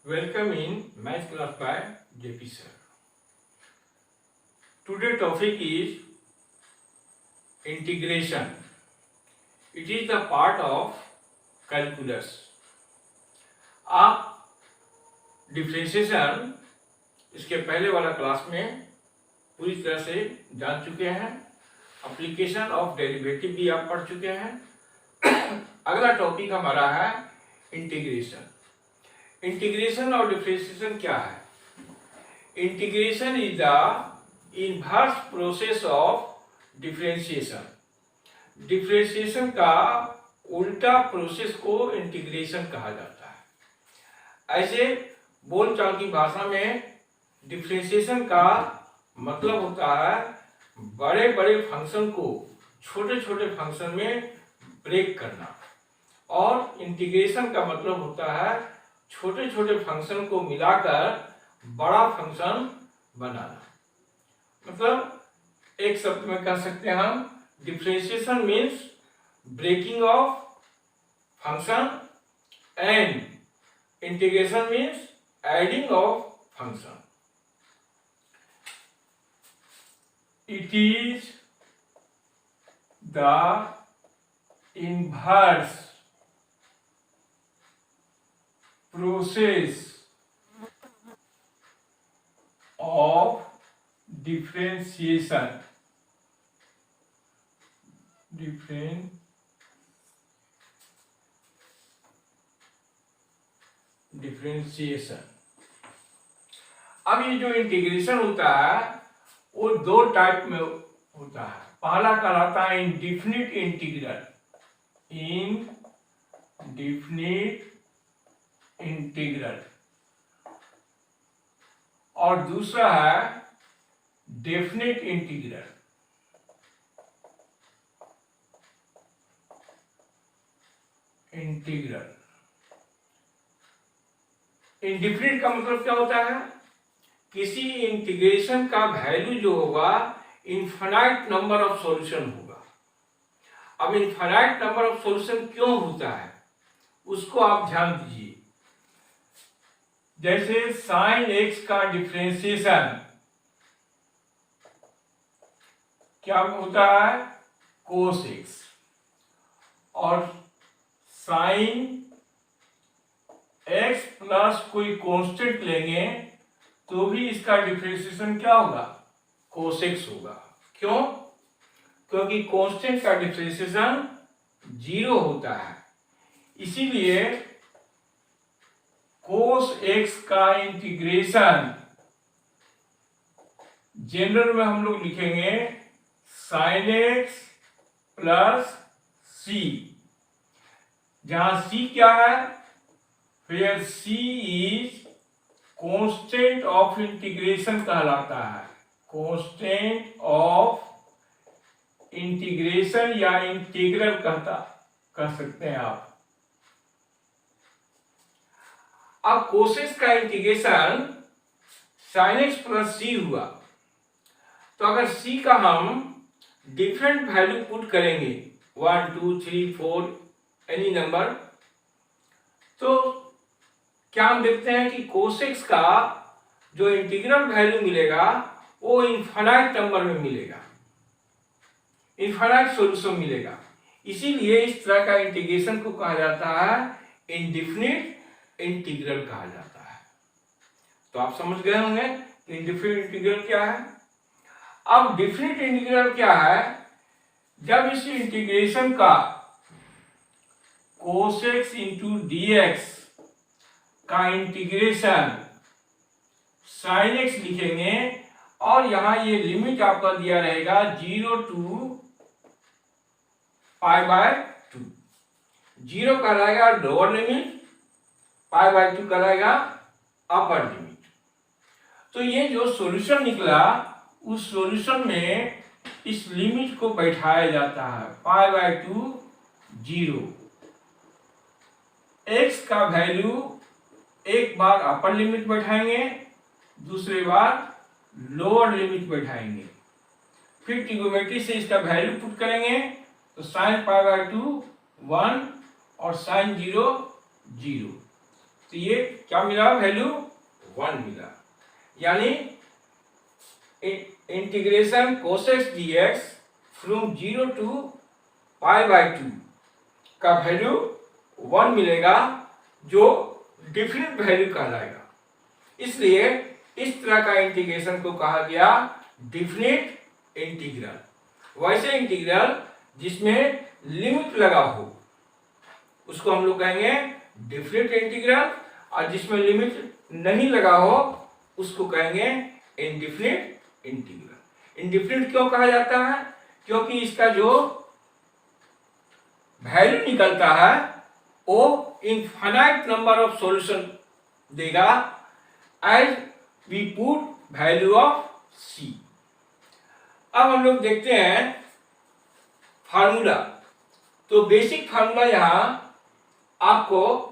Welcome in Math class by JP sir. Today topic is integration. It is the part of calculus. आप differentiation इसके पहले वाला class में पूरी तरह से जान चुके हैं. एप्लीकेशन ऑफ डेरिवेटिव भी आप पढ़ चुके हैं. अगला टॉपिक हमारा है इंटीग्रेशन. इंटीग्रेशन और डिफरेंशिएशन क्या है? Integration is the inverse process of differentiation. Differentiation का उल्टा प्रोसेस को इंटीग्रेशन कहा जाता है. ऐसे बोलचाल की भाषा में डिफरेंशिएशन का मतलब होता है बड़े बड़े फंक्शन को छोटे छोटे फंक्शन में ब्रेक करना, और इंटीग्रेशन का मतलब होता है छोटे छोटे फंक्शन को मिलाकर बड़ा फंक्शन बनाना. मतलब एक शब्द में कह सकते हैं हम, differentiation means breaking of function and integration means adding of function. It is the inverse process of differentiation. differentiation. अब ये जो इंटीग्रेशन होता है वो दो टाइप में होता है. पहला कहलाता है इंडिफिनिट इंटीग्रल, इंडिफिनिट इंटीग्रल, और दूसरा है डेफिनिट इंटीग्रल. इंडिफिनिट का मतलब क्या होता है? किसी इंटीग्रेशन का वैल्यू जो होगा इनफाइनाइट नंबर ऑफ सॉल्यूशन होगा. अब इनफाइनाइट नंबर ऑफ सॉल्यूशन क्यों होता है उसको आप ध्यान दीजिए. जैसे साइन एक्स का डिफरेंशिएशन क्या होता है? Cos x. और साइन एक्स प्लस कोई कांस्टेंट लेंगे तो भी इसका डिफरेंशिएशन क्या होगा? कोस एक्स होगा. क्यों? क्योंकि कांस्टेंट का डिफरेंशिएशन 0 होता है. इसीलिए कोस एक्स का इंटीग्रेशन जनरल में हम लोग लिखेंगे साइन एक्स प्लस सी. जहां सी क्या है? फिर सी इज कांस्टेंट ऑफ इंटीग्रेशन कहलाता है. कांस्टेंट ऑफ इंटीग्रेशन या इंटीग्रल कह सकते हैं आप. अब कोसेक्स का इंटीग्रेशन साइन एक्स प्लस सी हुआ, तो अगर सी का हम डिफरेंट वैल्यू पुट करेंगे 1 2 3 4 एनी नंबर, तो क्या हम देखते हैं कि कोसेक्स का जो इंटीग्रल वैल्यू मिलेगा वो इनफाइनाइट नंबर में मिलेगा, इनफाइनाइट सॉल्यूशन मिलेगा. इसीलिए इस तरह का इंटीग्रेशन को कहा जाता है इंडिफिनिट इंटीग्रल कहा जाता है. तो आप समझ गए होंगे कि इंडिफिनिट इंटीग्रल क्या है. अब डिफिनिट इंटीग्रल क्या है? जब इस इंटीग्रेशन का कोसेक्स इंटू डीएक्स का इंटीग्रेशन साइन एक्स लिखेंगे, और यहां ये लिमिट आपका दिया रहेगा 0 टू पाई बाय 2. 0 कहलाएगा लोअर लिमिट, पाई बाय 2 कहलाएगा अपर लिमिट. तो ये जो सॉल्यूशन निकला उस सॉल्यूशन में इस लिमिट को बैठाया जाता है पाई बाय 2 0. एक्स का वैल्यू एक बार अपर लिमिट बैठाएंगे, दूसरे बार लोअर लिमिट बैठाएंगे, फिर ट्रिग्नोमेट्री से इसका वैल्यू पुट करेंगे तो साइन पाई बाय 2 1 और साइन 0 0. तो ये क्या मिला, वैल्यू 1 मिला। यानी integration cos x dx from 0 to π/2 का वैल्यू 1 मिलेगा, जो डिफरेंट वैल्यू कहलाएगा। इसलिए इस तरह का इंटीग्रेशन को कहा गया डिफरेंट इंटीग्रल। वैसे इंटीग्रल जिसमें लिमिट लगा हो उसको हम लोग कहेंगे डिफरेंट इंटीग्रल, और जिसमें लिमिट नहीं लगा हो उसको कहेंगे इनडिफरेंट इंटीग्रल। इनडिफरेंट क्यों कहा जाता है? क्योंकि इसका जो वैल्यू निकलता है वो इनफाइनाइट नंबर ऑफ सॉल्यूशन देगा as we put value of c। अब हम लोग देखते हैं फार्मूला। तो बेसिक फार्मूला यहाँ आपको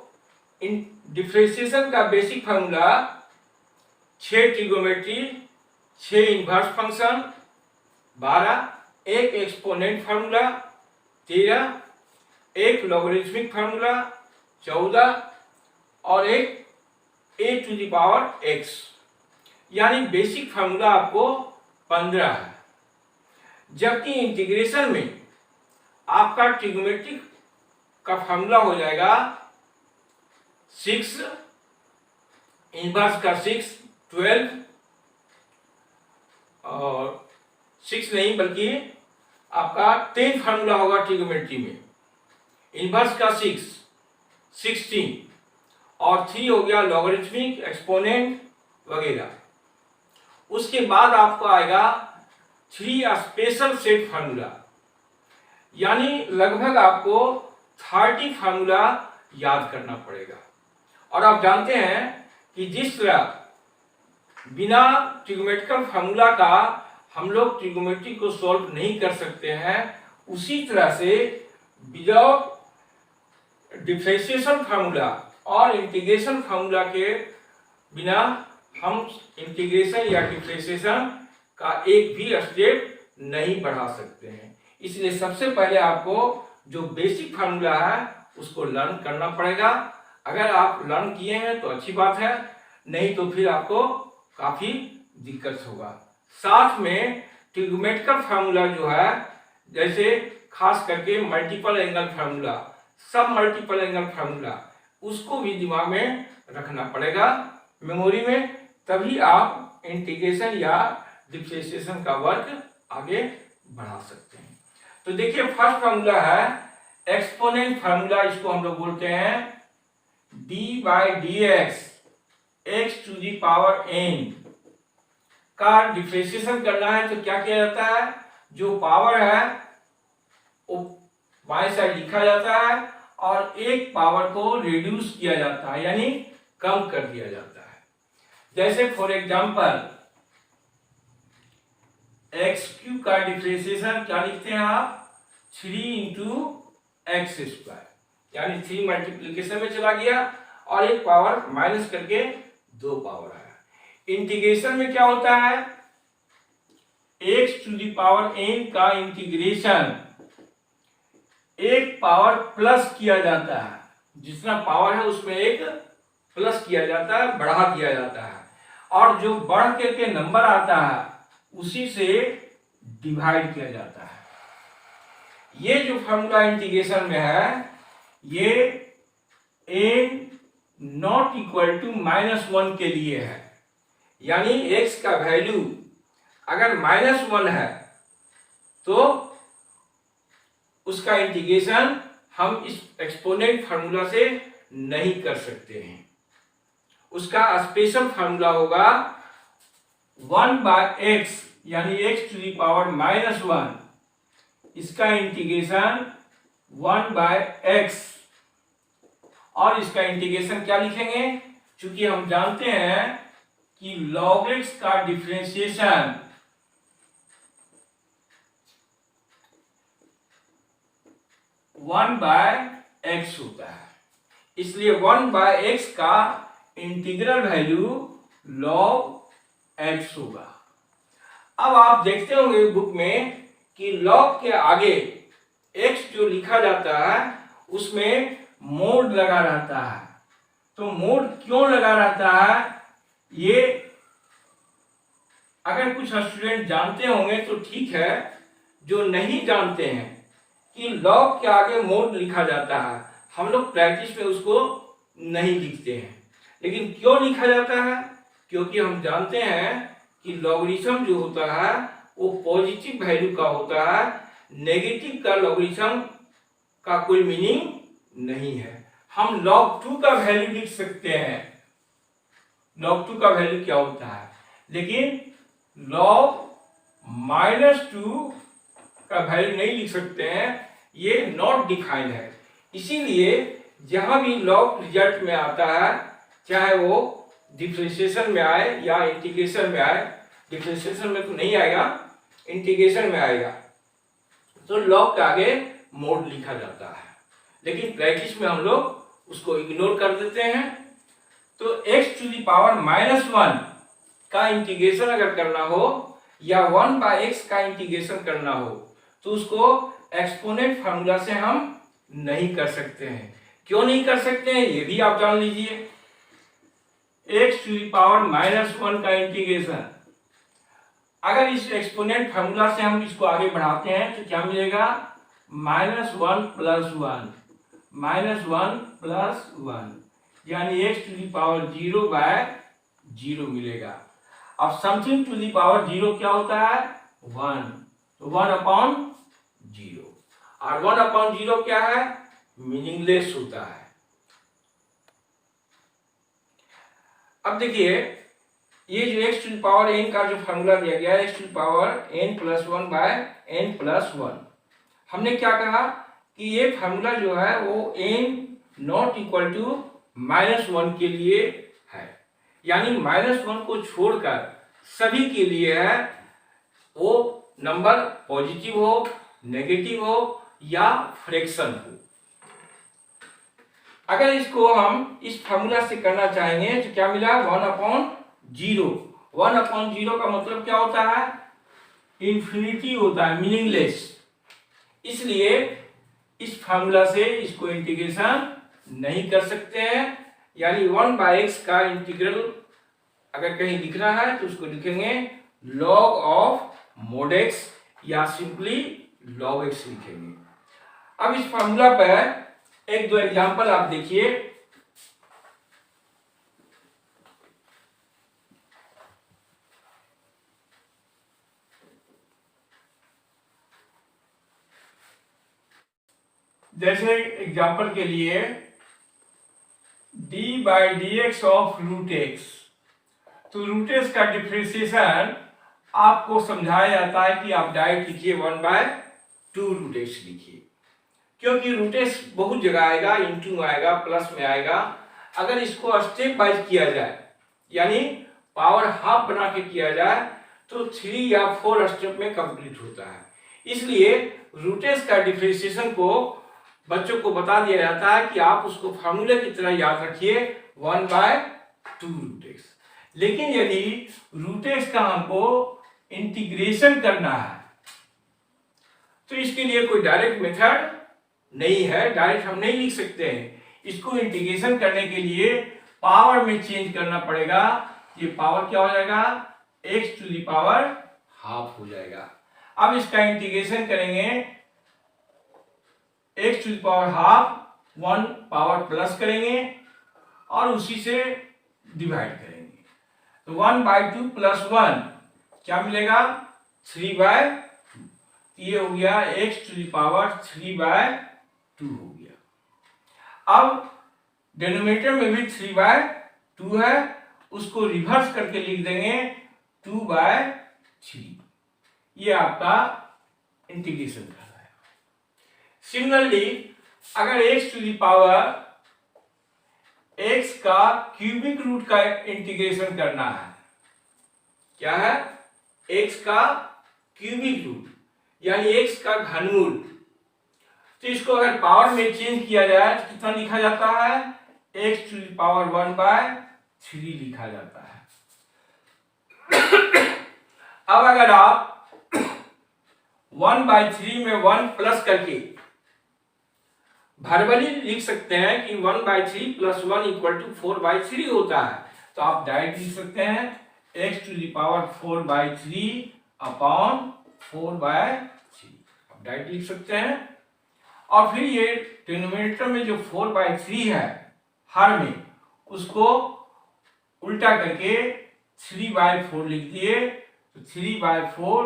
डिफरेंशिएशन का basic formula 6 trigonometry, 6 inverse function, 12 एक एक्सपोनेंट फार्मूला, 13 एक लॉगरिथमिक फार्मूला, 14 और एक a⁴x, यानी बेसिक फार्मूला आपको 15 है। जबकि इंटीग्रेशन में आपका ट्रिगोनोमेट्री का फार्मूला हो जाएगा 6, इनवर्स का 6, 12 और 6 नहीं बल्कि आपका 10 फार्मूला होगा ट्रिगोनोमेट्री में। इनवर्स का 6, 16 और 3 हो गया लॉगरिथमिक, एक्सपोनेंट वगैरह। उसके बाद आपको आएगा 3 स्पेशल सेट फार्मूला, यानी लगभग आपको 30 फार्मूला याद करना पड़ेगा। और आप जानते हैं कि जिस तरह बिना ट्रिगोनोमेट्रिकल फार्मूला का हम लोग ट्रिगोनोमेट्री को सॉल्व नहीं कर सकते हैं, उसी तरह से विदाउट डिफरेंशिएशन फार्मूला और इंटीग्रेशन फार्मूला के बिना हम इंटीग्रेशन या डिफरेंशिएशन का एक भी स्टेप नहीं बढ़ा सकते हैं। इसलिए सबसे पहले आपको जो बेसिक फार्मूला है उसको लर्न करना पड़ेगा। अगर आप लर्न किए हैं तो अच्छी बात है, नहीं तो फिर आपको काफी दिक्कत होगा। साथ में ट्रिगोनोमेट्रिकल फार्मूला जो है, जैसे खास करके मल्टीपल एंगल फार्मूला, सब मल्टीपल एंगल फार्मूला, उसको भी दिमाग में रखना पड़ेगा मेमोरी में, तभी आप इंटीग्रेशन या डिफरेंशिएशन का वर्क आगे बढ़ा सकते हैं। तो देखिए फर्स्ट फार्मूला है एक्सपोनेंट फार्मूला, इसको हम लोग बोलते हैं d/dx x⁴n का डिफरेंशिएशन करना है। तो क्या किया जाता है, जो पावर है वो बाएं साइड लिखा जाता है और एक पावर को रिड्यूस किया जाता है, यानी कम कर दिया जाता है। जैसे फॉर एग्जांपल x³ का डिफरेंशिएशन क्या लिखते हैं आप, 3 × x², यानी 3 मल्टीप्लिकेशन में चला गया और एक पावर माइनस करके 2 पावर आया। इंटीग्रेशन में क्या होता है, x⁴n का इंटीग्रेशन एक पावर प्लस किया जाता है, जितना पावर है उसमें एक प्लस किया जाता है, बढ़ा दिया जाता है, और जो बढ़ करके नंबर आता है उसी से डिवाइड किया जाता है। ये जो फार्मूला इंटीग्रेशन में है, ये n नॉट इक्वल टू -1 के लिए है, यानी x का वैल्यू अगर -1 है तो उसका इंटीग्रेशन हम इस एक्सपोनेंट फार्मूला से नहीं कर सकते हैं। उसका स्पेशल फार्मूला होगा 1/x, यानी x⁻⁻1, इसका इंटीग्रेशन 1/x, और इसका इंटीग्रेशन क्या लिखेंगे, क्योंकि हम जानते हैं कि log x का डिफरेंशिएशन 1/x होता है, इसलिए 1/x का इंटीग्रल वैल्यू log x होगा। अब आप देखते होंगे बुक में कि log के आगे x जो लिखा जाता है उसमें मोड लगा रहता है, तो मोड क्यों लगा रहता है, ये अगर कुछ स्टूडेंट जानते होंगे तो ठीक है, जो नहीं जानते हैं कि लॉग के आगे मोड लिखा जाता है, हम लोग प्रैक्टिस में उसको नहीं लिखते हैं। लेकिन क्यों लिखा जाता है, क्योंकि हम जानते हैं कि लॉगरिथम जो होता है वो पॉजिटिव वैल्यू का होता है, नेगेटिव का लॉगरिथम का कोई मीनिंग नहीं है। हम log 2 का वैल्यू लिख सकते हैं, log 2 का वैल्यू क्या होता है, लेकिन log -2 का वैल्यू नहीं लिख सकते हैं, ये नॉट डिफाइंड है। इसीलिए जहां भी log रिजल्ट में आता है, चाहे वो डिफरेंशिएशन में आए या इंटीग्रेशन में आए, डिफरेंशिएशन में तो नहीं आएगा, इंटीग्रेशन में आएगा, तो log के आगे मोड लिखा जाता है। लेकिन प्रैक्टिस में हम लोग उसको इग्नोर कर देते हैं। तो x⁻⁻1 का इंटीग्रेशन अगर करना हो या 1/x का इंटीग्रेशन करना हो तो उसको एक्सपोनेंट फार्मूला से हम नहीं कर सकते हैं। क्यों नहीं कर सकते हैं ये भी आप जान लीजिए। x⁻⁻1 का इंटीग्रेशन अगर इस एक्सपोनेंट फार्मूला से हम इसको आगे बढ़ाते हैं तो क्या मिलेगा, -1 + 1 यानी x⁻0/0 मिलेगा। अब समथिंग टू द पावर 0 क्या होता है, 1, तो 1/0, और 1/0 क्या है, मीनिंगलेस होता है। अब देखिए ये जो x⁻n का जो फार्मूला दिया गया है, x⁻n+1/n+1, हमने क्या कहा कि ये फार्मूला जो है वो n नॉट इक्वल टू -1 के लिए है, यानी -1 को छोड़कर सभी के लिए है, वो नंबर पॉजिटिव हो, नेगेटिव हो या फ्रैक्शन हो। अगर इसको हम इस फार्मूला से करना चाहेंगे तो क्या मिला, 1/0। 1/0 का मतलब क्या होता है, इंफिनिटी होता है, मीनिंगलेस। इसलिए इस फार्मूला से इसको इंटीग्रेशन नहीं कर सकते हैं, यानी 1/x का इंटीग्रल अगर कहीं लिखना है तो उसको लिखेंगे log ऑफ mod x या सिंपली log x लिखेंगे। अब इस फार्मूला पर एक दो एग्जांपल आप देखिए। जैसे एग्जांपल के लिए d/dx ऑफ √x, तो √x का डिफरेंशिएशन आपको समझाया जाता है कि आप डायरेक्ट लिखिए 1/2√x लिखिए, क्योंकि √x बहुत जगह आएगा, इंटू में आएगा, प्लस में आएगा। अगर इसको स्टेप वाइज किया जाए, यानी पावर हाफ बना के किया जाए, तो 3 या 4 स्टेप में कंप्लीट होता है। इसलिए √x का डिफरेंशिएशन को बच्चों को बता दिया जाता है कि आप उसको फार्मूले की तरह याद रखिए 1/2√x। लेकिन यदि √x का हमको इंटीग्रेशन करना है तो इसके लिए कोई डायरेक्ट मेथड नहीं है, डायरेक्ट हम नहीं लिख सकते हैं। इसको इंटीग्रेशन करने के लिए पावर में चेंज करना पड़ेगा। ये पावर क्या हो जाएगा, x⁻½ हो जाएगा। अब इसका इंटीग्रेशन करेंगे, x⁻½ 1 पावर प्लस करेंगे और उसी से डिवाइड करेंगे, तो 1/2 + 1 क्या मिलेगा, 3/2। ये हो गया x⁻³ हो गया। अब डिनोमिनेटर में भी 3/2 है, उसको रिवर्स करके लिख देंगे 2/3। ये आपका इंटीग्रेशन कर रहा है। सिमिलरली अगर x का क्यूबिक रूट का इंटीग्रेशन करना है, क्या है, x का क्यूबिक रूट यानी x का घनमूल, तो इसको अगर पावर में चेंज किया जाए तो कितना लिखा जाता है, x⁻1/3 लिखा जाता है। अब अगर आप 1/3 में 1 प्लस करके वर्बली लिख सकते हैं कि 1/3 प्लस 1 इक्वल टू 4/3 होता है, तो आप डायरेक्ट लिख सकते हैं x to the power 4/3 upon 4/3, आप डायरेक्ट लिख सकते हैं। और फिर ये डिनोमिनेटर में जो 4/3 है हर में, उसको उल्टा करके 3/4 लिख दिए, तो 3/4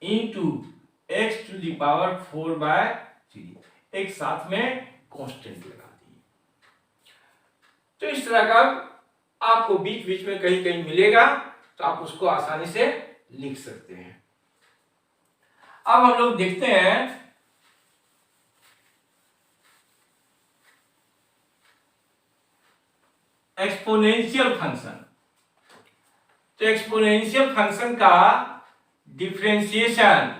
into x to the power 4/3, एक साथ में कांस्टेंट लगा दिए। तो इस तरह का आपको बीच बीच में कहीं कहीं मिलेगा, तो आप उसको आसानी से लिख सकते हैं। अब हम लोग देखते हैं एक्सपोनेंशियल फंक्शन। तो एक्सपोनेंशियल फंक्शन का डिफरेंशिएशन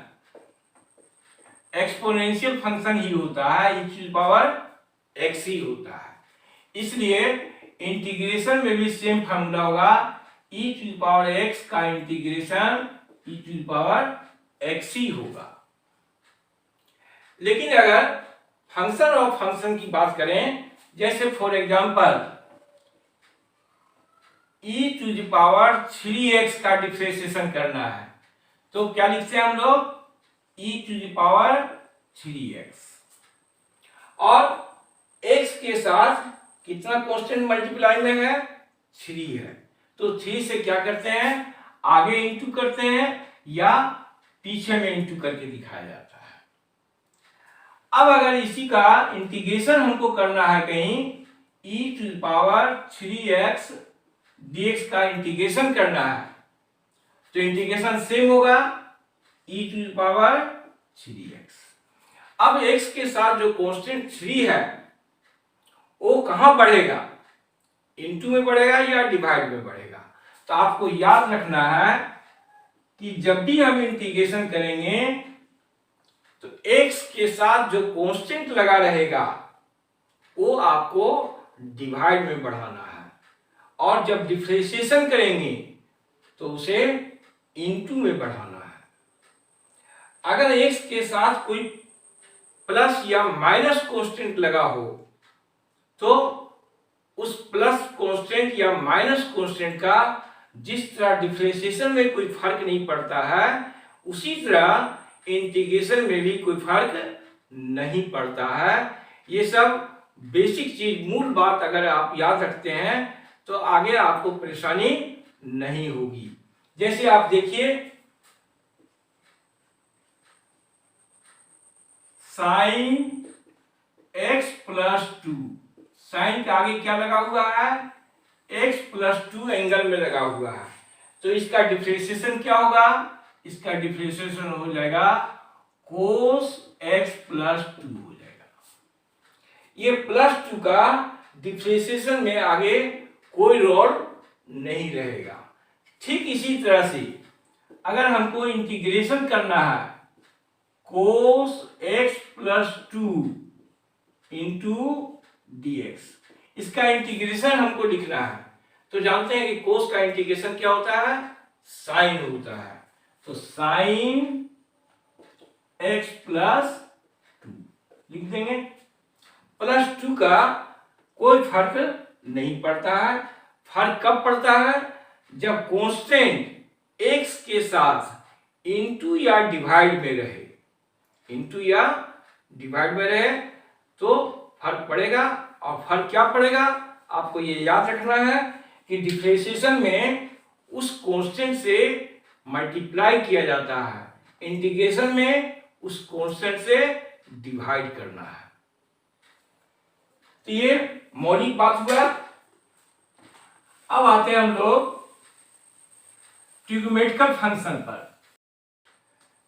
एक्सपोनेंशियल फंक्शन ही होता है, e to the power x ही होता है, इसलिए इंटीग्रेशन में भी सेम फॉर्मूला होगा, e to the power x का integration e to the power x ही होगा। लेकिन अगर फंक्शन ऑफ फंक्शन की बात करें, जैसे for example e to the power 3x का डिफरेंशिएशन करना है, तो क्या लिखते हैं हम लोग, e to the power 3x, और x के साथ कितना कांस्टेंट मल्टीप्लाई में है, 3 है, तो 3 से क्या करते हैं, आगे इंटू करते हैं या पीछे में इंटू करके दिखाया जाता है। अब अगर इसी का इंटीग्रेशन हमको करना है कहीं, e to the power 3x dx का इंटीग्रेशन करना है, तो इंटीग्रेशन सेम होगा, e to the power 3x। अब x के साथ जो कांस्टेंट 3 है वो कहां बढ़ेगा, इनटू में बढ़ेगा या डिवाइड में बढ़ेगा। तो आपको याद रखना है कि जब भी हम इंटीग्रेशन करेंगे तो x के साथ जो कांस्टेंट लगा रहेगा वो आपको डिवाइड में बढ़ाना है, और जब डिफरेंशिएशन करेंगे तो उसे इनटू में बढ़ाना है। अगर x के साथ कोई प्लस या माइनस कांस्टेंट लगा हो तो उस प्लस कांस्टेंट या माइनस कांस्टेंट का जिस तरह डिफरेंशिएशन में कोई फर्क नहीं पड़ता है, उसी तरह इंटीग्रेशन में भी कोई फर्क नहीं पड़ता है। ये सब बेसिक चीज, मूल बात अगर आप याद रखते हैं तो आगे आपको परेशानी नहीं होगी। जैसे आप देखिए साइन x प्लस 2, साइन के आगे क्या लगा हुआ है, x प्लस 2 एंगल में लगा हुआ है, तो इसका डिफरेंशिएशन क्या होगा, इसका डिफरेंशिएशन हो जाएगा cos x प्लस 2 हो जाएगा। ये प्लस 2 का डिफरेंशिएशन में आगे कोई रोल नहीं रहेगा। ठीक इसी तरह से अगर हमको इंटीग्रेशन करना है cos x plus 2 into dx, इसका इंटीग्रेशन हमको लिखना है, तो जानते हैं कि cos का इंटीग्रेशन क्या होता है, साइन होता है, तो साइन x प्लस 2 लिख देंगे। प्लस 2 का कोई फर्क नहीं पड़ता है। फर्क कब पड़ता है, जब कांस्टेंट x के साथ इंटू या डिवाइड में रहे, इंटू या डिवाइड में रहे तो फर्क पड़ेगा। और फर्क क्या पड़ेगा, आपको ये याद रखना है कि डिफरेंशिएशन में उस कांस्टेंट से मल्टीप्लाई किया जाता है, इंटीग्रेशन में उस कांस्टेंट से डिवाइड करना है। तो ये मौलिक बात हुआ। अब आते हैं हम लोग ट्रिग्नोमेट्रिकल फंक्शन पर।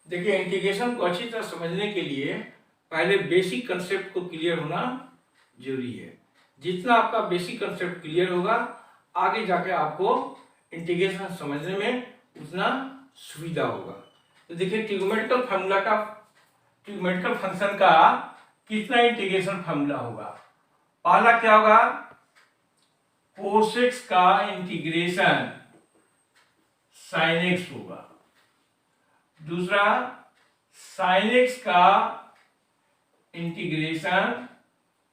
देखिए, इंटीग्रेशन को अच्छी तरह समझने के लिए पहले बेसिक कंसेप्ट को क्लियर होना जरूरी है। जितना आपका बेसिक कंसेप्ट क्लियर होगा, आगे जाके आपको इंटीग्रेशन समझने में उतना सुविधा होगा। तो देखिए, ट्रिग्नोमेट्रिकल फंक्शन का कितना इंटीग्रेशन फार्मूला होगा। पहला क्या होगा, cos x का इंटीग्रेशन sin x होगा। दूसरा, sin x का इंटीग्रेशन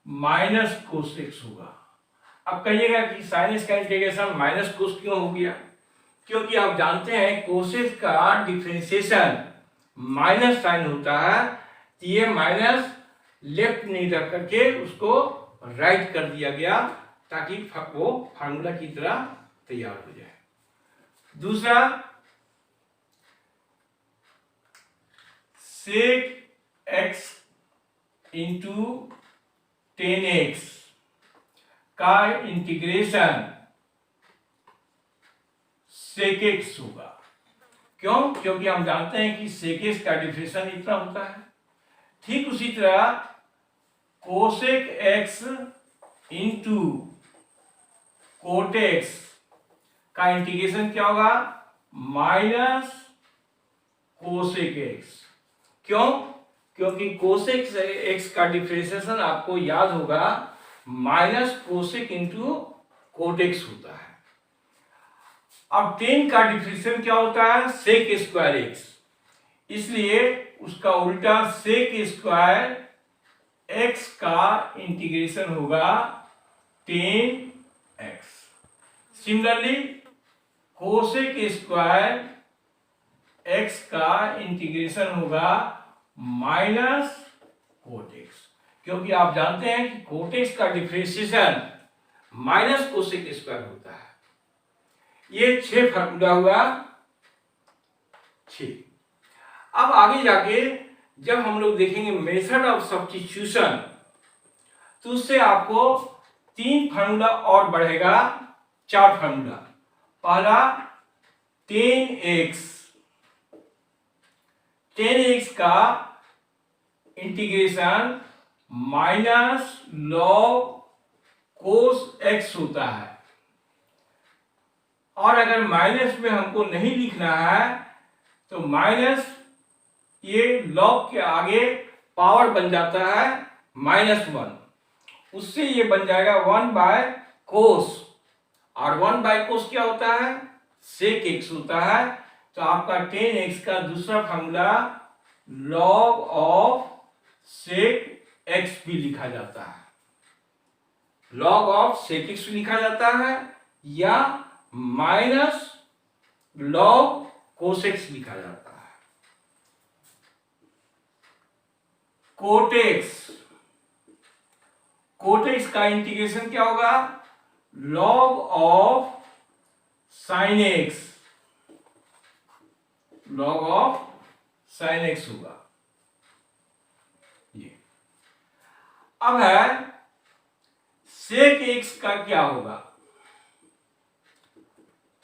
माइनस कोसेक्स होगा। अब कहिएगा कि साइन एक्स का इंटीग्रेशन माइनस कोस क्यों हो गया? क्योंकि आप जानते हैं कोसेक्स का डिफरेंशिएशन माइनस साइन होता है, तो ये माइनस लेफ्ट नहीं रख करके उसको राइट कर दिया गया ताकि वो फार्मूला की तरह तैयार हो जाए। दूसरा, सेक एक्स इंटू 10x का इंटीग्रेशन सेक एक्स होगा। क्यों? क्योंकि हम जानते हैं कि सेक एक्स का डिफरेंशिएशन इतना होता है। ठीक उसी तरह cosec x into cot x का इंटीग्रेशन क्या होगा? Minus cosec x. क्यों? क्योंकि कोसेक एक्स का डिफरेंशिएशन आपको याद होगा minus cosec into cot x होता है। अब 10 का डिफरेंशिएशन क्या होता है? सेक स्क्वायर एक्स, इसलिए उसका उल्टा सेक स्क्वायर एक्स का इंटीग्रेशन होगा 10x। Similarly cosec square x का इंटीग्रेशन होगा माइनस कोट एक्स, क्योंकि आप जानते हैं कि कोट एक्स का डिफरेंशिएशन माइनस कोसेक स्क्वायर होता है। ये 6 फार्मूला हुआ 6। अब आगे जाके जब हम लोग देखेंगे मेथड ऑफ सब्स्टिट्यूशन, तो उससे आपको 3 फार्मूला और बढ़ेगा, 4 फार्मूला। पहला 10x का integration minus log cos x होता है, और अगर माइनस में हमको नहीं लिखना है तो माइनस ये लॉग के आगे पावर बन जाता है -1, उससे ये बन जाएगा 1 बाय कोस, और 1 बाय कोस क्या होता है? सेक एक्स होता है। तो आपका 10x का दूसरा formula log of sec x भी लिखा जाता है, लॉग ऑफ सेक एक्स लिखा जाता है, या माइनस लॉग कोसेक्स लिखा जाता है। कोटेक्स का इंटीग्रेशन क्या होगा? Log of sine x, log of sine x होगा ये। अब है सेक एक्स का क्या होगा?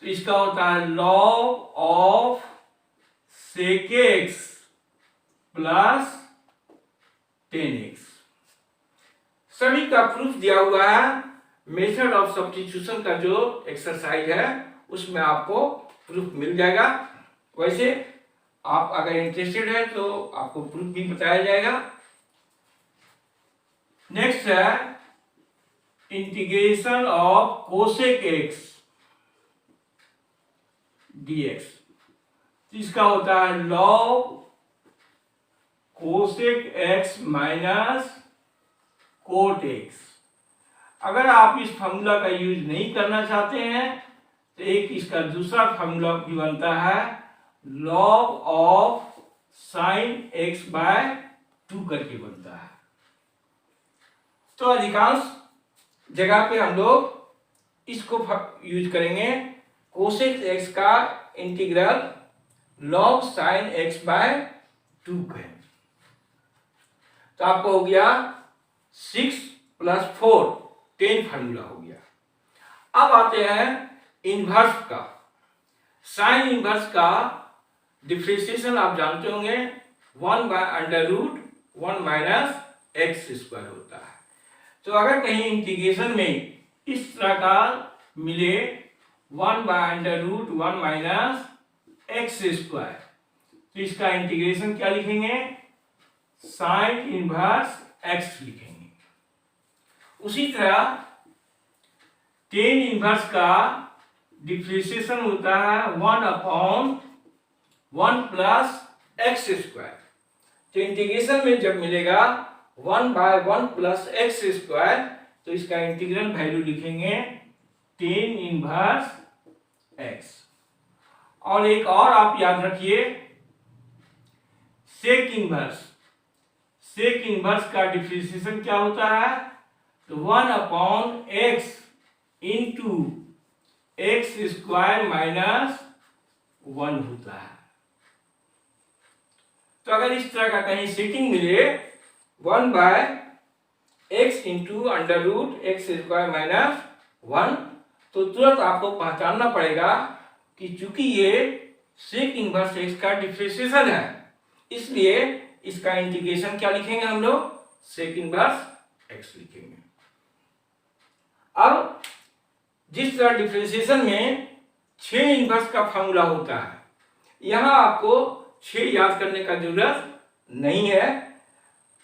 तो इसका होता है log of sec x plus 10x। सभी का प्रूफ दिया हुआ है, मेथड ऑफ सब्स्टिट्यूशन का जो एक्सरसाइज है उसमें आपको प्रूफ मिल जाएगा। वैसे आप अगर इंटरेस्टेड है तो आपको प्रूफ भी बताया जाएगा। नेक्स्ट है integration of cosec x dx। इसका होता है log cosec x minus cot x. अगर आप इस फॉर्मूला का यूज नहीं करना चाहते हैं तो एक इसका दूसरा फॉर्मूला भी बनता है log of sine x by 2 करके बनता है। तो अधिकांश जगह पे हम लोग इसको यूज करेंगे, कोसेक एक्स का integral log sine x by 2 है। तो आपको हो गया 6 + 4 10 फार्मूला हो गया। अब आते हैं इनवर्स का। साइन इनवर्स का डिफरेंशिएशन आप जानते होंगे 1/√1 - x² होता है। तो अगर कहीं इंटीग्रेशन में इस तरह का मिले 1/√1 - x², तो इसका इंटीग्रेशन क्या लिखेंगे? साइन इनवर्स x लिखेंगे। उसी तरह टेन इनवर्स का डिफरेंशिएशन होता है 1/1 + x²। तो इंटीग्रेशन में जब मिलेगा 1/1 प्लस एक्स स्क्वायर, तो इसका इंटीग्रल वैल्यू लिखेंगे 10 इनवर्स एक्स। और एक और आप याद रखिए, सेक इनवर्स, सेक इनवर्स का डिफरेंशिएशन क्या होता है, तो 1/x into X square minus 1 होता है। तो अगर इस तरह का कहीं सेटिंग मिले 1/x into under root x square minus 1, तो तुरंत आपको पहचानना पड़ेगा कि चूंकि ये सेक इनवर्स एक्स का डिफरेंशिएशन है, इसलिए इसका इंटीग्रेशन क्या लिखेंगे हम लोग, सेक इनवर्स एक्स लिखेंगे। अब जिस तरह डिफरेंशिएशन में 6 इनवर्स का फॉर्मूला होता है, यहां आपको 6 याद करने का जरूरत नहीं है।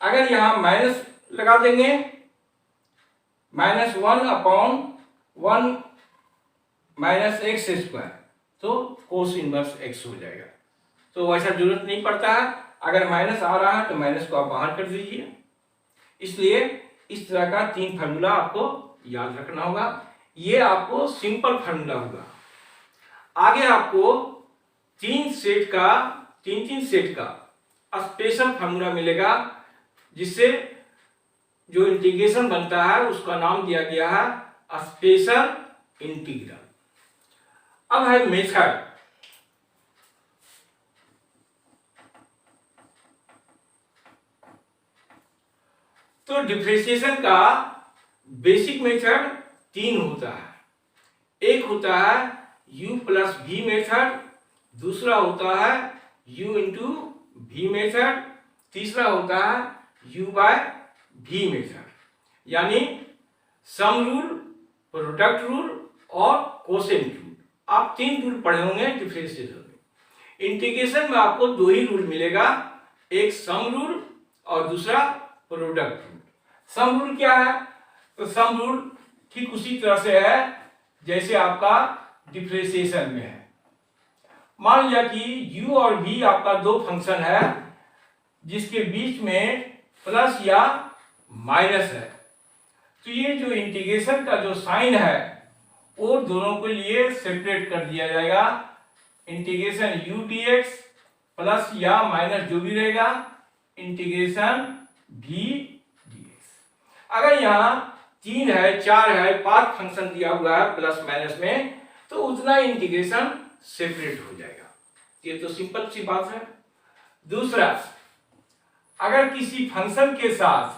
अगर यहां माइनस लगा देंगे, -1/1 माइनस एक्स स्क्वायर, तो कोस इनवर्स एक्स हो जाएगा। तो वैसा जरूरत नहीं पड़ता है, अगर माइनस आ रहा है तो माइनस को आप बाहर कर दीजिए। इसलिए इस तरह का 3 फार्मूला आपको याद रखना होगा। ये आपको सिंपल फार्मूला होगा। आगे आपको 3 सेट का स्पेशल फार्मूला मिलेगा, जिससे जो इंटीग्रेशन बनता है उसका नाम दिया गया है स्पेशल इंटीग्रल। अब है मेथड। तो डिफरेंशिएशन का बेसिक मेथड 3 होता है। एक होता है u प्लस v मेथड, दूसरा होता है u इंटू v मेथड, तीसरा होता है u बाय v मेथड, यानी सम रूल, प्रोडक्ट रूल और कोसेंट रूल। आप 3 रूल पढ़े होंगे डिफरेंशिएशन में। इंटीग्रेशन में आपको 2 ही रूल मिलेगा, एक सम रूल और दूसरा प्रोडक्ट रूल। सम रूल क्या है, तो सम रूल ठीक उसी तरह से है जैसे आपका डिफरेंशिएशन में है। मान लिया कि u और v आपका 2 फंक्शन है जिसके बीच में प्लस या माइनस है, तो ये जो इंटीग्रेशन का जो साइन है वो दोनों के लिए सेपरेट कर दिया जाएगा। इंटीग्रेशन u dx प्लस या माइनस जो भी रहेगा इंटीग्रेशन v dx। अगर यहाँ 3 है, 4 है, 5 फंक्शन दिया हुआ है प्लस माइनस में, तो उतना इंटीग्रेशन सेपरेट हो जाएगा। ये तो सिंपल सी बात है। दूसरा, अगर किसी फंक्शन के साथ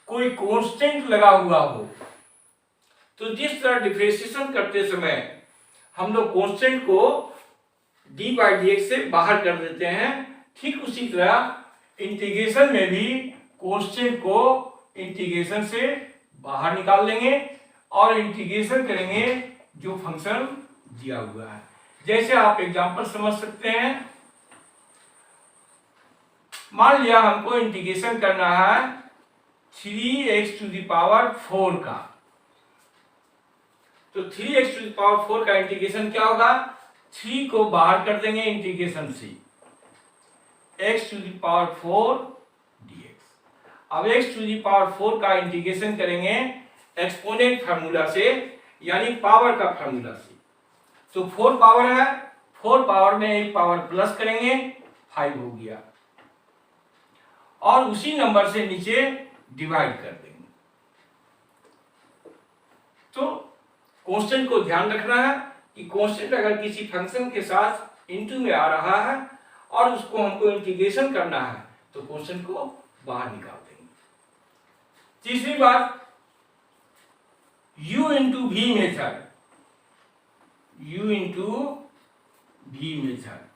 कोई कांस्टेंट लगा हुआ हो, तो जिस तरह डिफरेंशिएशन करते समय हम लोग कांस्टेंट को dy dx से बाहर कर देते हैं, ठीक उसी तरह इंटीग्रेशन में भी कांस्टेंट को इंटीग्रेशन से बाहर निकाल लेंगे और इंटीग्रेशन करेंगे जो फंक्शन दिया हुआ है। जैसे आप एग्जांपल समझ सकते हैं, मान लिया हमको इंटीग्रेशन करना है 3x⁴ का, तो 3x⁴ का इंटीग्रेशन क्या होगा, 3 को बाहर कर देंगे इंटीग्रेशन से, x⁴ dx। अब x⁴ का इंटीग्रेशन करेंगे एक्सपोनेंट फार्मूला से, यानी पावर का फार्मूला से। तो 4 पावर है, 4 पावर में एक पावर प्लस करेंगे, 5 हो गया, और उसी नंबर से नीचे डिवाइड कर देंगे। तो कांस्टेंट को ध्यान रखना है कि कांस्टेंट अगर किसी फंक्शन के साथ इनटू में आ रहा है और उसको हमको इंटीग्रेशन करना है, तो कांस्टेंट को बाहर निकाल देंगे। तीसरी बात, u into v method, u into v method.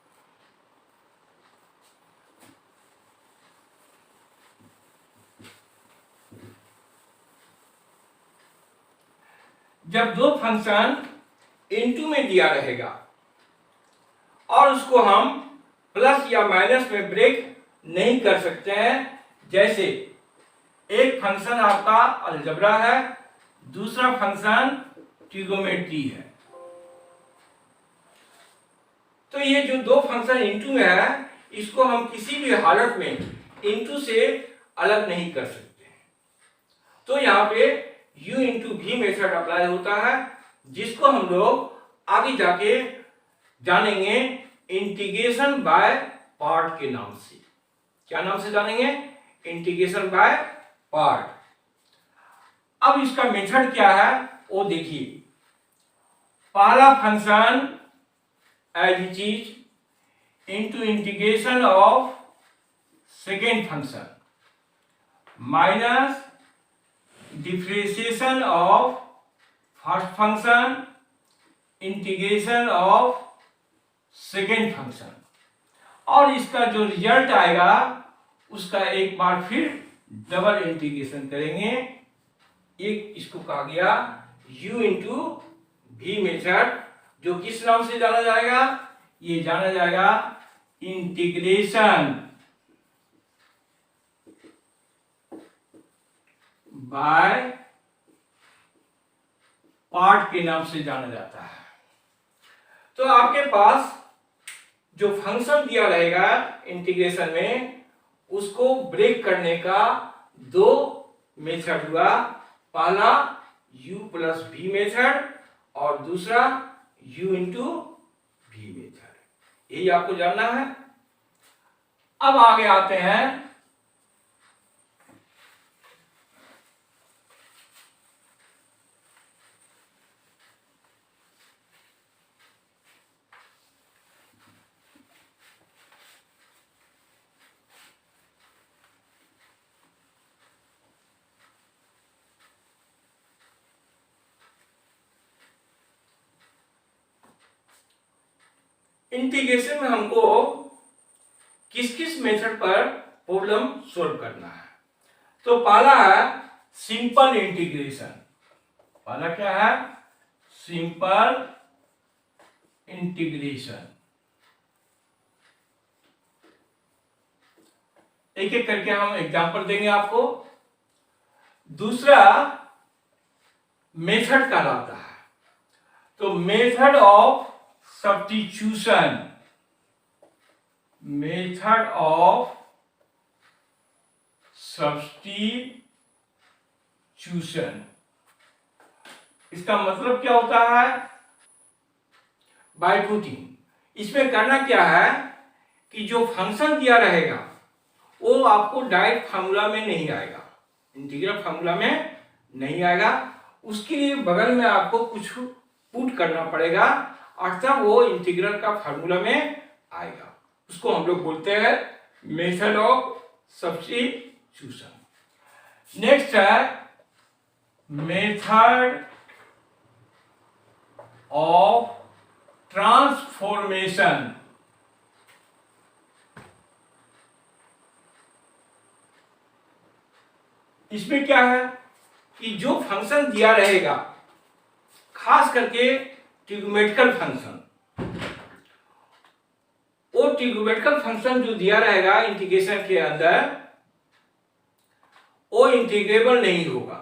जब 2 फंक्शन इनटू में दिया रहेगा और उसको हम प्लस या माइनस में ब्रेक नहीं कर सकते हैं, जैसे एक फंक्शन आपका अलजेब्रा है, दूसरा फंक्शन ट्रिगोनोमेट्री है, तो ये जो 2 फंक्शन इनटू में है, इसको हम किसी भी हालत में इनटू से अलग नहीं कर सकते हैं। तो यहाँ पे u इंटू भी मेथड अप्लाई होता है, जिसको हम लोग आगे जाके जानेंगे इंटीग्रेशन बाय पार्ट के नाम से। क्या नाम से जानेंगे? Integration by part. अब इसका मेथड क्या है वो देखिए। पहला function as it is into integration of second function minus differentiation of first function integration of second function, और इसका जो रिजल्ट आएगा उसका एक बार फिर डबल इंटीग्रेशन करेंगे। एक इसको कहा गया u इंटू भी मेथड, जो किस नाम से जाना जाएगा? ये जाना जाएगा इंटीग्रेशन बाय पार्ट के नाम से जाना जाता है। तो आपके पास जो फंक्शन दिया रहेगा इंटीग्रेशन में, उसको ब्रेक करने का दो मेथड हुआ। पहला u प्लस भी मेथड और दूसरा u इंटू भी मेथड। यही आपको जानना है। अब आगे आते हैं इंटीग्रेशन में हमको किस किस मेथड पर प्रॉब्लम सॉल्व करना है। तो पहला है सिंपल इंटीग्रेशन। पहला क्या है? Simple integration. एक एक करके हम एग्जांपल देंगे आपको। दूसरा मेथड कहलाता है। तो method of substitution, method of substitution, इसका मतलब क्या होता है? By putting. इसमें करना क्या है कि जो फंक्शन दिया रहेगा वो आपको डायरेक्ट फार्मूला में नहीं आएगा, इंटीग्रल फार्मूला में नहीं आएगा। उसके लिए बगल में आपको कुछ पुट करना पड़ेगा और तब वो इंटीग्रल का फार्मूला में आएगा। उसको हम लोग बोलते हैं मेथड ऑफ सब्स्टिट्यूशन। नेक्स्ट है मेथड ऑफ ट्रांसफॉर्मेशन। इसमें क्या है कि जो फंक्शन दिया रहेगा, खास करके ट्रिग्नोमेट्रिकल फंक्शन, वो ट्रिग्नोमेट्रिकल फंक्शन जो दिया रहेगा इंटीग्रेशन के अंदर, वो इंटीग्रेबल नहीं होगा।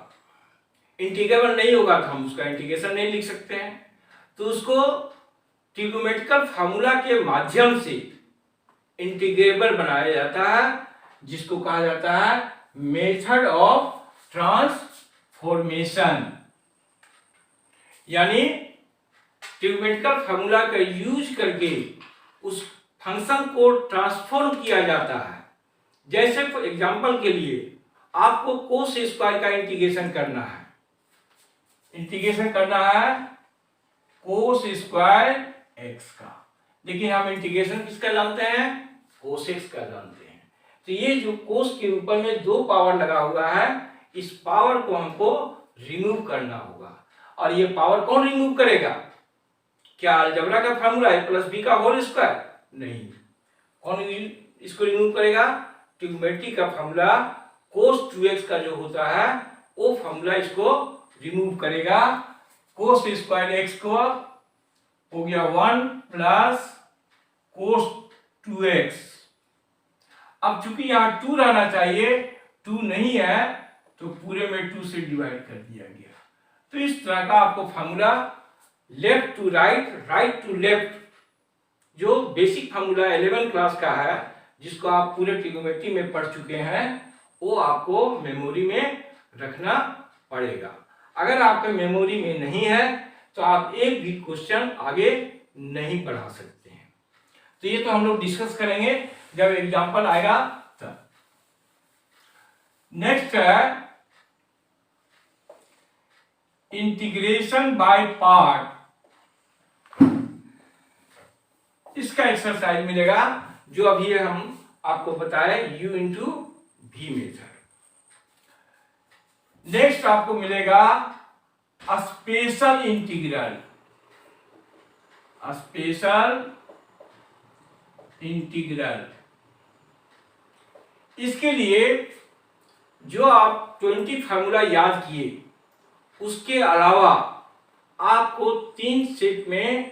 इंटीग्रेबल नहीं होगा तो हम उसका इंटीग्रेशन नहीं लिख सकते हैं। तो उसको ट्रिग्नोमेट्रिकल फार्मूला के माध्यम से इंटीग्रेबल बनाया जाता है, जिसको कहा जाता है मेथड ऑफ ट्रांसफॉर्मेशन। यानी ट्रिग्नोमेट्रिकल फार्मूला का यूज करके उस फंक्शन को ट्रांसफॉर्म किया जाता है। जैसे फॉर एग्जांपल के लिए आपको कोस स्क्वायर का इंटीग्रेशन करना है। इंटीग्रेशन करना है कोस स्क्वायर एक्स का। देखिए हम इंटीग्रेशन किसका जानते हैं? कोस एक्स का जानते हैं। तो ये जो कोस के ऊपर में दो पावर लगा हुआ है, इस पावर को हमको रिमूव करना होगा। और ये पावर कौन रिमूव करेगा? क्या अलजेब्रा का फार्मूला है प्लस बी का होल स्क्वायर? नहीं। कौन इसको रिमूव करेगा? ट्रिग्नोमेट्री का फार्मूला कोस 2x का जो होता है वो फार्मूला इसको रिमूव करेगा। कोस स्क्वायर एक्स को हो गया 1 प्लस कोस 2x। अब चूंकि यहाँ 2 रहना चाहिए, 2 नहीं है तो पूरे में 2 से डिवाइड कर दिया गया। तो इस तरह का आपको formula left to right, right to left, जो बेसिक फार्मूला 11 क्लास का है, जिसको आप पूरे ट्रिग्नोमेट्री में पढ़ चुके हैं, वो आपको मेमोरी में रखना पड़ेगा। अगर आपके मेमोरी में नहीं है तो आप एक भी क्वेश्चन आगे नहीं बढ़ा सकते हैं। तो ये तो हम लोग डिस्कस करेंगे जब एग्जाम्पल आएगा तब। नेक्स्ट है इंटीग्रेशन बाय पार्ट। इसका एक्सरसाइज मिलेगा जो अभी हम आपको बताए u into v method. Next आपको मिलेगा स्पेशल इंटीग्रल। स्पेशल इंटीग्रल, इसके लिए जो आप 20 फार्मूला याद किए उसके अलावा आपको 3 सेट में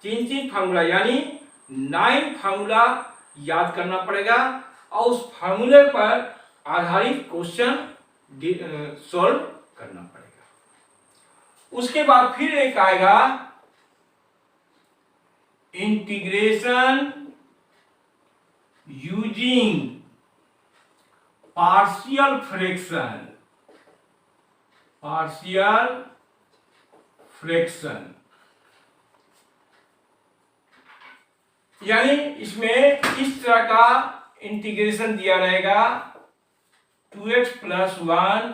3 फार्मूला यानी 9 फार्मूला याद करना पड़ेगा और उस फार्मूले पर आधारित क्वेश्चन सॉल्व करना पड़ेगा। उसके बाद फिर एक आएगा integration using partial fraction. Partial fraction यानी इसमें इस तरह का इंटीग्रेशन दिया रहेगा 2x + 1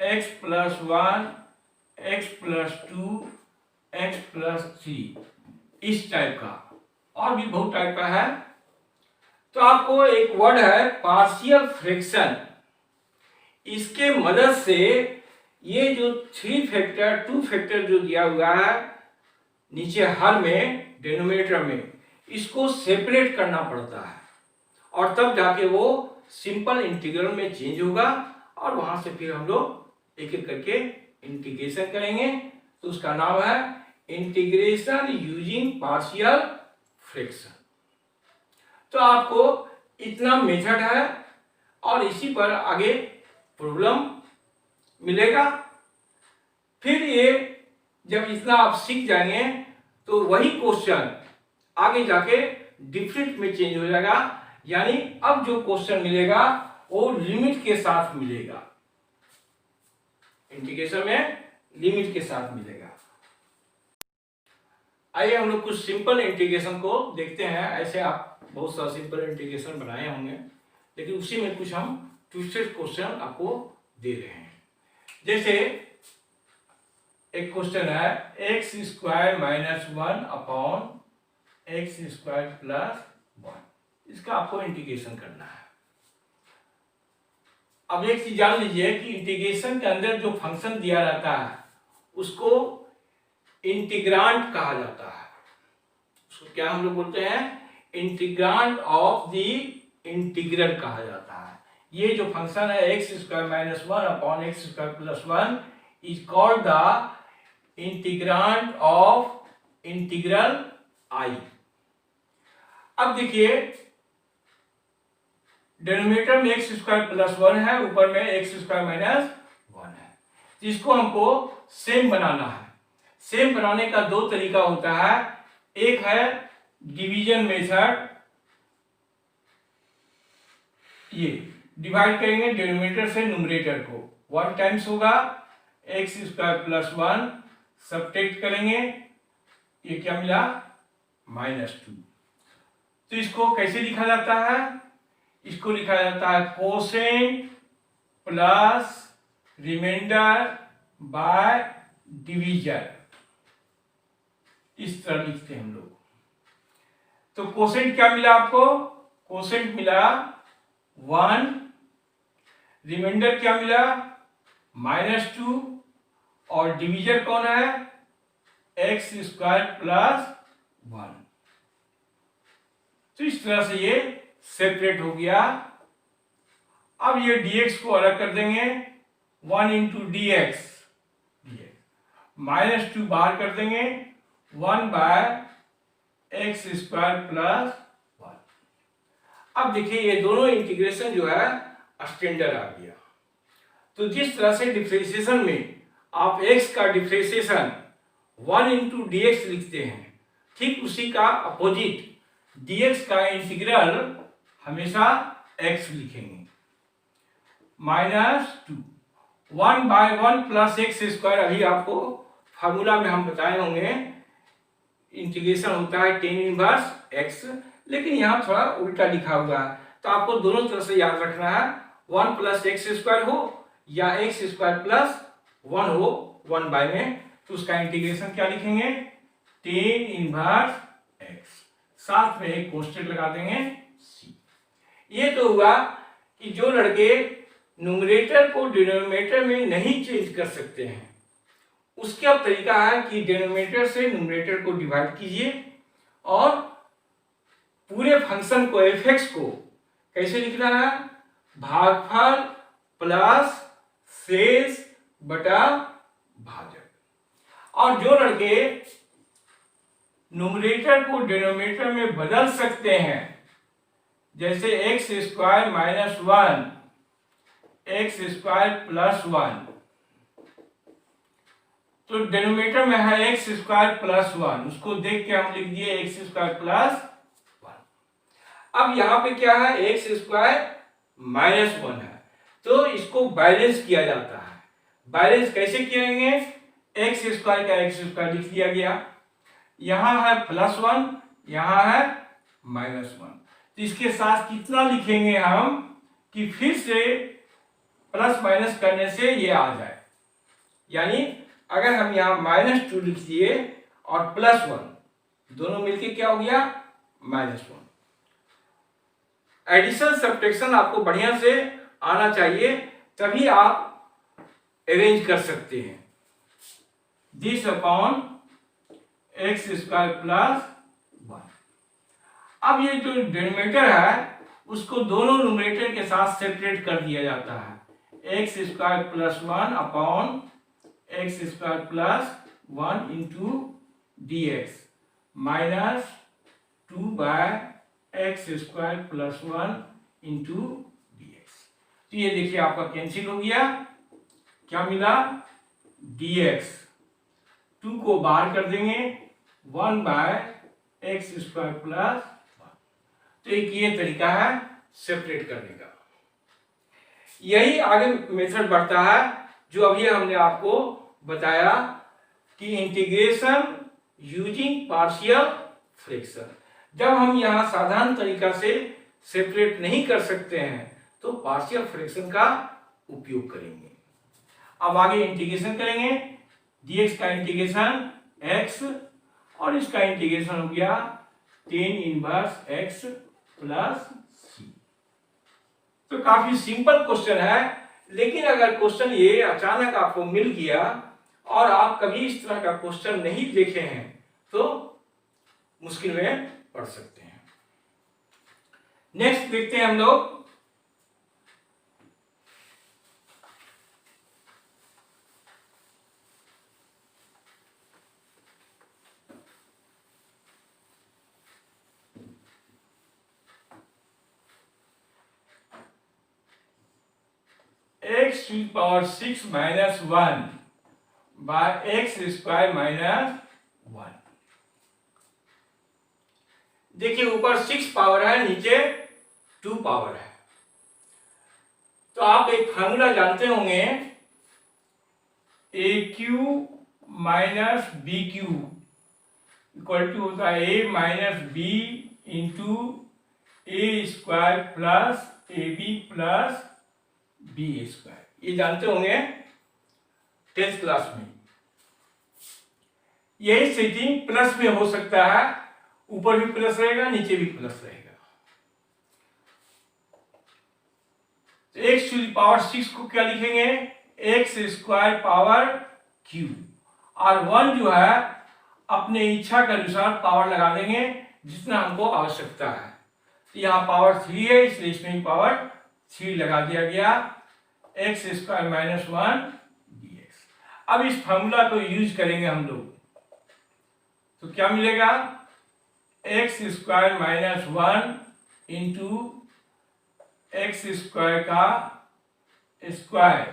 x + 1 x + 2 x + 3 इस टाइप का, और भी बहुत टाइप का है। तो आपको एक वर्ड है पार्शियल फ्रैक्शन, इसके मदद से ये जो 3 फैक्टर 2 फैक्टर जो दिया हुआ है नीचे हर में डिनोमिनेटर में, इसको सेपरेट करना पड़ता है और तब जाके वो सिंपल इंटीग्रल में चेंज होगा और वहां से फिर हम लोग एक एक करके इंटीग्रेशन करेंगे। तो उसका नाम है इंटीग्रेशन यूजिंग पार्शियल फ्रैक्शन। तो आपको इतना मेथड है और इसी पर आगे प्रॉब्लम मिलेगा। फिर ये जब इतना आप सीख जाएंगे तो वही क्वेश्चन आगे जाके डिफरेंट में चेंज हो जाएगा, यानी अब जो क्वेश्चन मिलेगा वो लिमिट के साथ मिलेगा। इंटीग्रेशन में लिमिट के साथ मिलेगा। आइए हम लोग कुछ सिंपल इंटीग्रेशन को देखते हैं। ऐसे आप बहुत सारा सिंपल इंटीग्रेशन बनाए होंगे, लेकिन उसी में कुछ हम ट्विस्टेड क्वेश्चन आपको दे रहे हैं। जैसे एक क्वेश्चन है x² - 1 अपॉन x² + 1, इसका आपको इंटीग्रेशन करना है। अब एक चीज जान लीजिए कि इंटीग्रेशन के अंदर जो फंक्शन दिया रहता है उसको इंटीग्रांड कहा जाता है। उसको क्या हम लोग बोलते हैं? इंटीग्रांड ऑफ द इंटीग्रल कहा जाता है। ये जो फंक्शन है x² - 1 upon x² + 1 is called the integrand of integral I। अब देखिए डिनोमिनेटर में x² + 1 है, ऊपर में x² - 1 है। इसको हमको सेम बनाना है। सेम बनाने का 2 तरीका होता है। एक है डिवीजन मेथड, ये डिवाइड करेंगे डिनोमिनेटर से न्यूमरेटर को, 1 टाइम्स होगा x² + 1, सब्ट्रैक्ट करेंगे, ये क्या मिला -2। तो इसको कैसे लिखा जाता है? इसको लिखा जाता है quotient plus reminder by division, इस तरह लिखते हैं हम लोग। तो कोसेंट क्या मिला आपको? कोसेंट मिला 1, रिमाइंडर क्या मिला -2, और डिवीजर कौन है? x² + 1। तो इस तरह से ये सेपरेट हो गया। अब ये dx को अलग कर देंगे, 1 × dx, -2 बाहर कर देंगे, 1/x² + 1। अब देखिए ये दोनों इंटीग्रेशन जो है स्टैंडर्ड आ गया। तो जिस तरह से डिफरेंशिएशन में आप x का डिफरेंशिएशन 1 × dx लिखते हैं, ठीक उसी का अपोजिट dx का इंटीग्रल हमेशा x लिखेंगे। -2 1/1 प्लस एक्स स्क्वायर। अभी आपको फार्मूला में हम बताए होंगे इंटीग्रेशन होता है टेन इनवर्स एक्स, लेकिन यहाँ थोड़ा उल्टा लिखा हुआ है, तो आपको दोनों तरह से याद रखना है। 1 प्लस एक्स स्क्वायर हो या एक्स स्क्वायर प्लस 1 हो 1/, में तो उसका इंटीग्रेशन क्या लिखेंगे, टेन इनवर्स एक्स, साथ में एक कांस्टेंट लगा देंगे सी। ये तो हुआ कि जो लड़के न्यूमरेटर को डिनोमिनेटर में नहीं चेंज कर सकते हैं, उसका तरीका है कि डिनोमिनेटर से न्यूमरेटर को डिवाइड कीजिए और पूरे फंक्शन को एफ को कैसे लिखना है, भागफल प्लस शेष बटा भाजक। और जो लड़के न्यूमरेटर को डिनोमिनेटर में बदल सकते हैं, जैसे x square minus 1 x square plus 1, तो डिनोमिनेटर में है एक्स स्क्वायर प्लस 1, उसको देख के हम लिख दिए एक्स स्क्वायर प्लस 1। अब यहाँ पे क्या है, एक्स स्क्वायर माइनस 1 है, तो इसको बैलेंस किया जाता है। बैलेंस कैसे किएंगे, एक्स स्क्वायर का एक्स स्क्वायर लिख दिया गया, यहाँ है प्लस 1, यहाँ है माइनस 1, तो इसके साथ कितना लिखेंगे हम कि फिर से प्लस माइनस करने से ये आ जाए। यानी अगर हम यहाँ -2 लिख दिए और +1 दोनों मिलके क्या हो गया, -1। एडिशन सब्ट्रैक्शन आपको बढ़िया से आना चाहिए, तभी आप अरेंज कर सकते हैं। This upon x square plus 1। अब ये जो डिनोमिनेटर है उसको दोनों न्यूमरेटर के साथ सेपरेट कर दिया जाता है, X square plus 1 upon x square plus 1 into D X minus 2/एक्स square plus 1 into D X. तो ये देखिए आपका कैंसिल हो गया, क्या मिला, डी एक्स, 2 को बाहर कर देंगे, 1/एक्स स्क्वायर प्लस 1। तो एक ये तरीका है सेपरेट करने का। यही आगे मेथड बढ़ता है जो अभी हमने आपको बताया कि इंटीग्रेशन यूजिंग पार्शियल फ्रैक्शन। जब हम यहाँ साधारण तरीका से सेपरेट नहीं कर सकते हैं तो पार्शियल फ्रैक्शन का उपयोग करेंगे। अब आगे इंटीग्रेशन करेंगे, dx का इंटीग्रेशन x और इसका इंटीग्रेशन हो गया tan inverse x plus c। तो काफी सिंपल क्वेश्चन है, लेकिन अगर क्वेश्चन ये अचानक आपको मिल गया और आप कभी इस तरह का क्वेश्चन नहीं देखे हैं तो मुश्किल में पड़ सकते हैं। नेक्स्ट देखते हैं हम लोग, x to the power 6 minus 1 by x square minus 1। देखिए ऊपर 6 पावर है, नीचे 2 पावर है, तो आप एक फार्मूला जानते होंगे, A Q minus B Q equal to होता है A minus B into A square plus A B plus B square. ये जानते होंगे 10th क्लास में। यही सेटिंग प्लस में हो सकता है, ऊपर भी प्लस रहेगा नीचे भी प्लस रहेगा। तो एक्स टू द पावर 6 को क्या लिखेंगे, एक्स स्क्वायर पावर क्यू, और 1 जो है अपने इच्छा के अनुसार पावर लगा देंगे जितना हमको आवश्यकता है। तो यहाँ पावर 3 है इसलिए इसमें भी पावर 3 लगा दिया गया, एक्स स्क्वायर माइनस 1 dx। अब इस फॉर्मूला को यूज करेंगे हम लोग, तो क्या मिलेगा, X square minus 1 into X square का square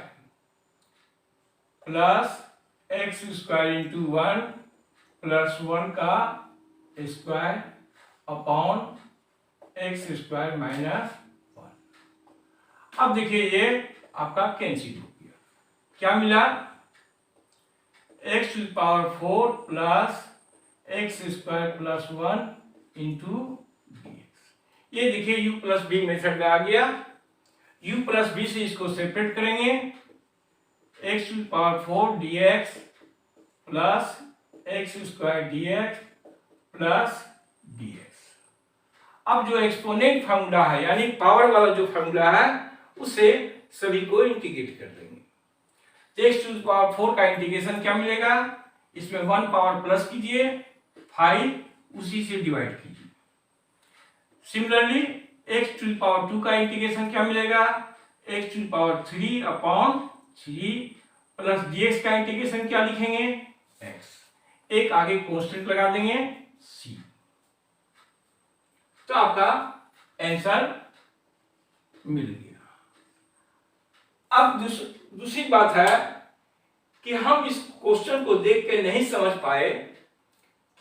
plus x square into 1 plus 1 का square upon x square minus 1। अब देखिए ये आपका कैंसिल हो गया। क्या मिला? x to the power 4 plus x square plus 1 into dx। ये देखिए u प्लस बी मेथड में आ गया। u प्लस बी से इसको सेपरेट करेंगे, x to the power 4 dx plus x square dx plus dx। अब जो एक्सपोनेंट फार्मूला है यानी पावर वाला जो फार्मूला है उससे सभी को इंटीग्रेट कर देंगे। तो एक्स टू द पावर 4 का इंटीग्रेशन क्या मिलेगा? इसमें 1 पावर प्लस कीजिए, 5 उसी से डिवाइड कीजिए। Similarly x to the power 2 का इंटीग्रेशन क्या मिलेगा? X to the power 3 upon 3 plus dx का इंटीग्रेशन क्या लिखेंगे? x। एक आगे कांस्टेंट लगा देंगे c। तो आपका आंसर मिल गया। अब दूसरी बात है कि हम इस क्वेश्चन को देख के नहीं समझ पाए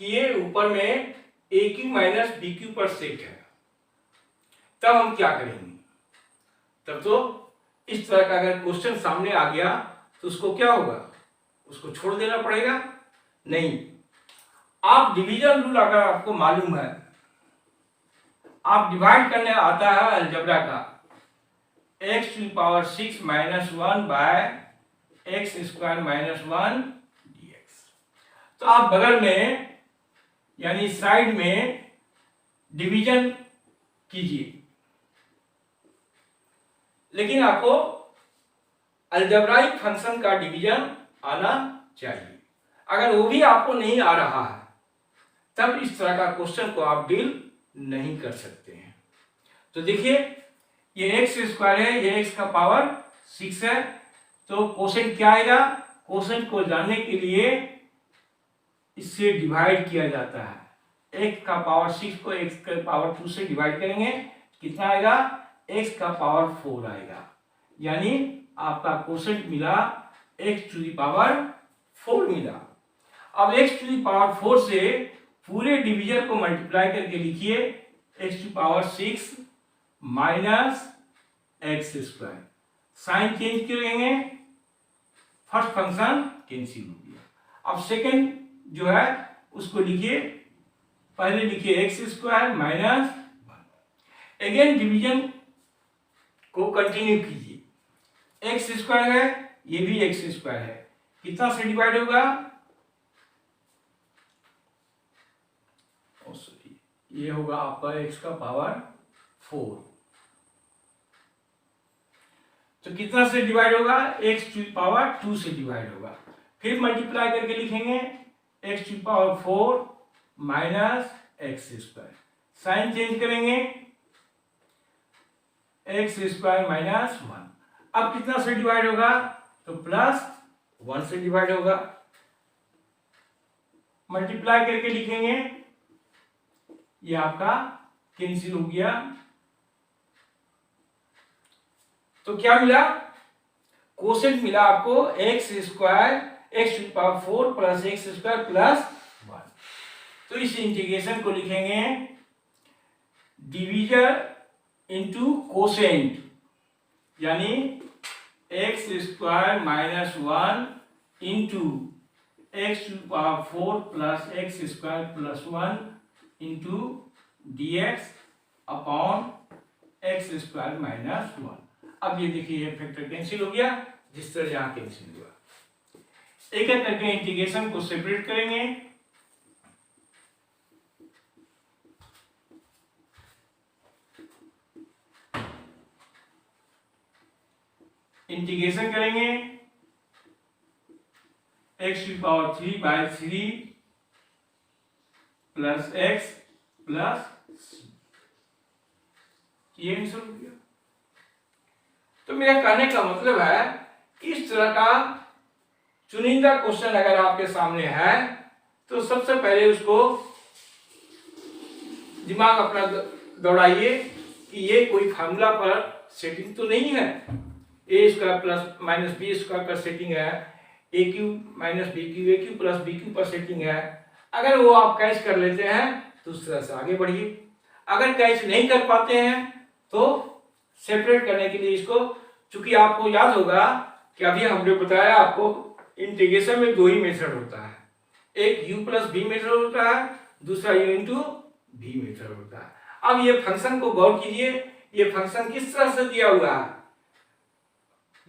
कि ये ऊपर में ए क्यू माइनस बी क्यू पर सेट है, तब हम क्या करेंगे? तब तो इस तरह का अगर क्वेश्चन सामने आ गया तो उसको क्या होगा? उसको छोड़ देना पड़ेगा? नहीं, आप डिवीजन रूल अगर आपको मालूम है, आप डिवाइड करने आता है अलजेब्रा का, x to power 6 minus 1 by x square minus 1 dx। तो आप बगल में यानी साइड में डिवीजन कीजिए, लेकिन आपको अलजेब्राइक फंक्शन का डिवीजन आना चाहिए। अगर वो भी आपको नहीं आ रहा है तब इस तरह का क्वेश्चन को आप डील नहीं कर सकते हैं। तो देखिए ये एक्स स्क्वायर है, ये एक्स का पावर 6 है, तो कोसेंट क्या आएगा? कोसेंट को जानने के लिए इससे डिवाइड किया जाता है। एक्स का पावर 6 को एक्स के पावर 2 से डिवाइड करेंगे, कितना आएगा? एक्स का पावर 4 आएगा। यानी आपका कोसेंट मिला एक्स टू द पावर 4 मिला। अब एक्स टू द पावर 4 से पूरे डिवीजन को मल्टीप्लाई करके लिखिए, x to power 6 minus x square. Sign change करेंगे, फर्स्ट फंक्शन कैंसिल हो गया। अब सेकंड जो है उसको लिखिए, पहले लिखिए x square minus 1। Again division को कंटिन्यू कीजिए, एक्स स्क्वायर है, ये भी एक्स स्क्वायर है, कितना से डिवाइड होगा? ये होगा आपका एक्स का पावर 4। तो कितना से डिवाइड होगा? एक्स टू पावर 2 से डिवाइड होगा। फिर मल्टीप्लाई करके लिखेंगे x to power 4 minus x square. Sign change करेंगे, एक्स स्क्वायर माइनस 1। अब कितना से डिवाइड होगा? तो प्लस 1 से डिवाइड होगा। मल्टीप्लाई करके लिखेंगे, ये आपका कैंसिल हो गया। तो क्या मिला? कोसेंट मिला आपको x square x to power 4 plus x square plus 1। तो इस इंटीग्रेशन को लिखेंगे डिवीजन इनटू कोसेंट, यानी x square minus 1 into x to power 4 plus x square plus 1 into dx upon x square minus 1। अब ये देखिए ये फैक्टर कैंसिल हो गया, जिस तरह यहां कैंसिल हुआ। एक एक करके इंटीग्रेशन को सेपरेट करेंगे। इंटीग्रेशन करेंगे X to power 3 by 3 plus X plus C, ये आंसर हो गया। तो मेरा कहने का मतलब है इस तरह का चुनिंदा क्वेश्चन अगर आपके सामने है तो सबसे पहले उसको दिमाग अपना दौड़ाइए कि ये कोई फार्मूला पर सेटिंग तो नहीं है, A square plus minus B square पर सेटिंग है, A Q minus B Q, A Q plus B Q पर सेटिंग है। अगर वो आप कैच कर लेते हैं तो उस तरह से आगे बढ़िए। अगर कैच नहीं कर पाते हैं तो सेपरेट करने के लिए इसको चूंकि आपको याद होगा कि अभी हमने बताया आपको इंटीग्रेशन में 2 ही मेथड होता है, एक u प्लस v मेथड होता है, दूसरा u इंटू v मेथड होता है। अब ये फंक्शन को गौर कीजिए, ये फंक्शन किस तरह से दिया हुआ है,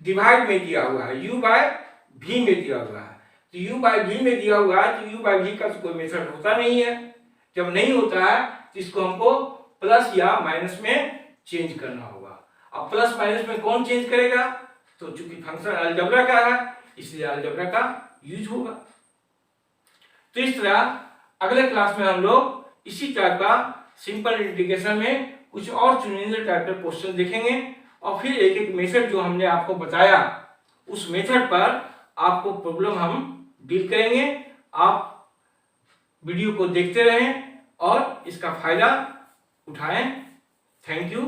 डिवाइड में दिया हुआ है, u बाय v में दिया हुआ है। तो u बाय v में दिया हुआ है तो u बाय v का तो कोई मेथड होता नहीं है। जब नहीं होता है तो इसको हमको प्लस या माइनस में चेंज करना होगा। अब प्लस माइनस में कौन चेंज करेगा, तो चूंकि फंक्शन अलजेब्रा का है इसलिए अलजेब्रा का यूज होगा। तो इस तरह अगले क्लास में हम लोग इसी टाइप का सिंपल इंटीग्रेशन में कुछ और चुनिंदा टाइप के क्वेश्चन देखेंगे और फिर एक एक मेथड जो हमने आपको बताया उस मेथड पर आपको प्रॉब्लम हम डील करेंगे। आप वीडियो को देखते रहें और इसका फायदा उठाएं। Thank you.